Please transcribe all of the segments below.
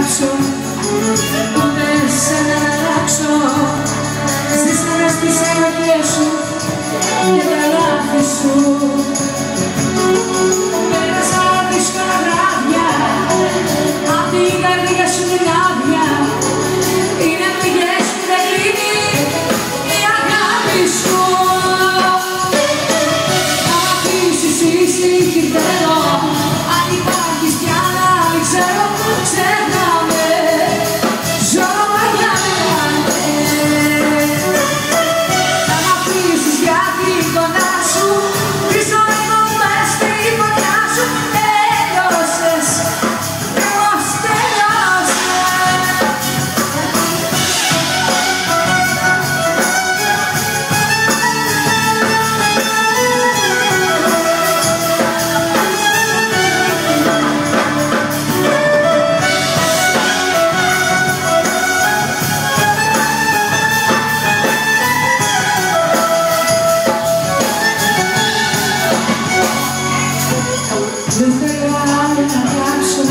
γράψω, ούτε σε να αλλάξω. Ζήσα μες στις ενοχές σου και τα λάθη σου. Πέρασα δύσκολα βράδια, απ' την καρδιά σου την άδεια. Είναι πληγές που δεν κλείνει η αγάπη σου. Να μ' αφήσεις εσύ τι θέλω, αν υπάρχεις πια να μην ξέρω, ξεχνάμε. Ζω για μένα. Να μ' αφήσεις γιατί κοντά σου, τη ζωή μου μες στη φωτιά σου. Τέλειωσες, όμως τέλειωσες. Δεν θέλω άλλο να γράψω,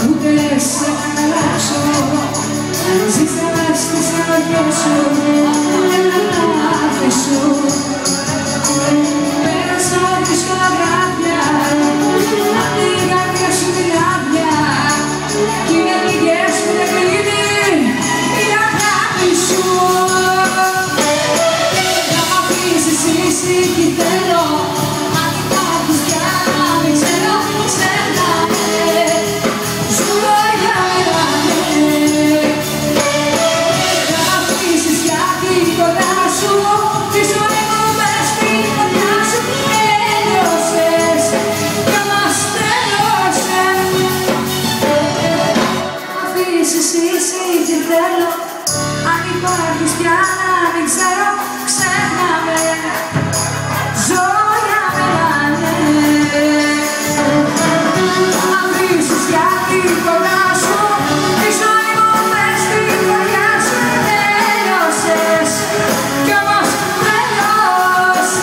ούτε σε να αλλάξω. Ζήσα μες στις ενοχές σου και τα λάθη σου. Πέρασα δύσκολα βράδια, απ' την καρδιά σου την άδεια. Κι είναι πληγές που δεν κλείνει η αγάπη σου. Να μ' αφήσεις εσύ τι θέλω, αν υπάρχεις πια να μην ξέρω, ξεχνάμε. Ζω για μένα. Να μ' αφήσεις γιατί κοντά σου, τη ζωή μου μες στη φωτιά σου. Τέλειωσες, κι όμως τέλειωσες. Να μ' αφήσεις εσύ τι θέλω, αν υπάρχεις πια να μην ξέρω, ξεχνάμε. Ζω για μένα. Να μ' αφήσεις γιατί κοντά σου, τη ζωή μου μες στη φωτιά σου. Τέλειωσες, κι όμως τέλειωσες.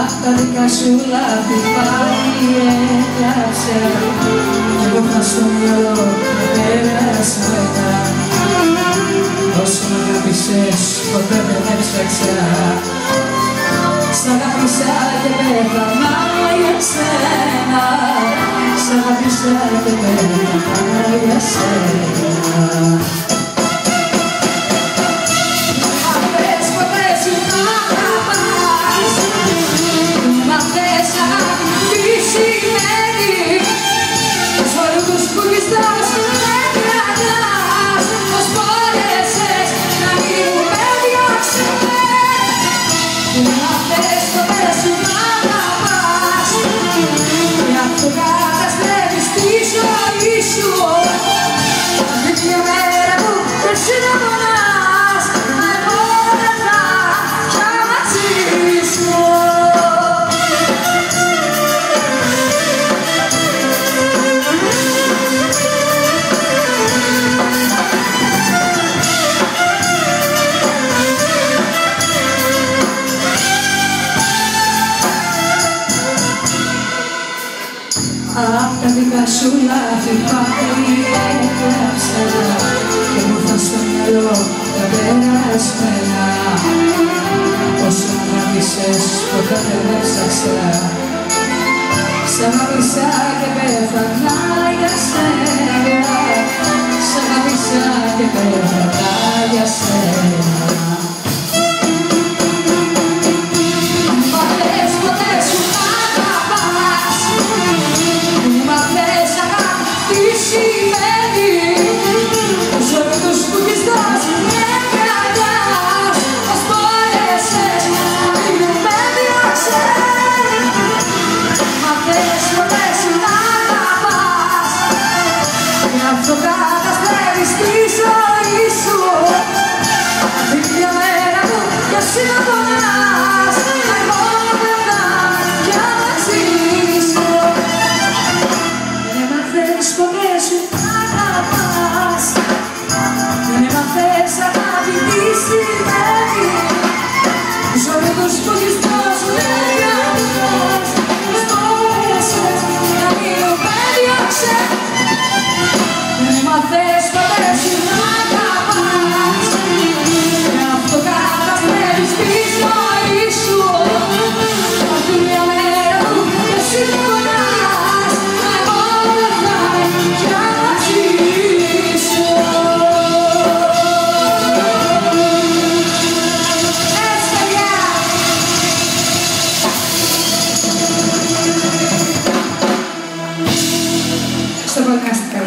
Απ' τα δικά σου λάθη πάλι έγραψα, κι εγώ θα στο μυαλό με πέρασμένα. Όσο μ' αγάπησες ποτέ δεν έψαξα, σ' αγάπησα και πέθανα για σένα. Σ' αγάπησα και πέθανα για σένα. Απ' τα δικά σου λάθη πάλι έγραψα, κι εγώ θα στο μυαλό τα περασμένα. Όσο μ' αγάπησες ποτέ δεν έψαξα, σ' αγάπησα και πέθανα για σένα. Σ' αγάπησα και πέθανα για σένα. Μα θες να εσύ να πονάς, εγώ περνάω για να ζήσω. Δεν έμαθες ποτέ σου να αγαπάς, δεν έμαθες αγάπη τι σημαίνει. Ζωή τους φωτιστός δεν διαβάζεις, σπόρεσες να μείνω πέδιαξε. Δεν έμαθες ποτέ σου να αγαπάς, γι' αυτό καταστρέφεις τη ζωή σου. Αυτή μια μέρα που εσύ με πονάς, εγώ περνάω για να ζήσω. Στο podcast.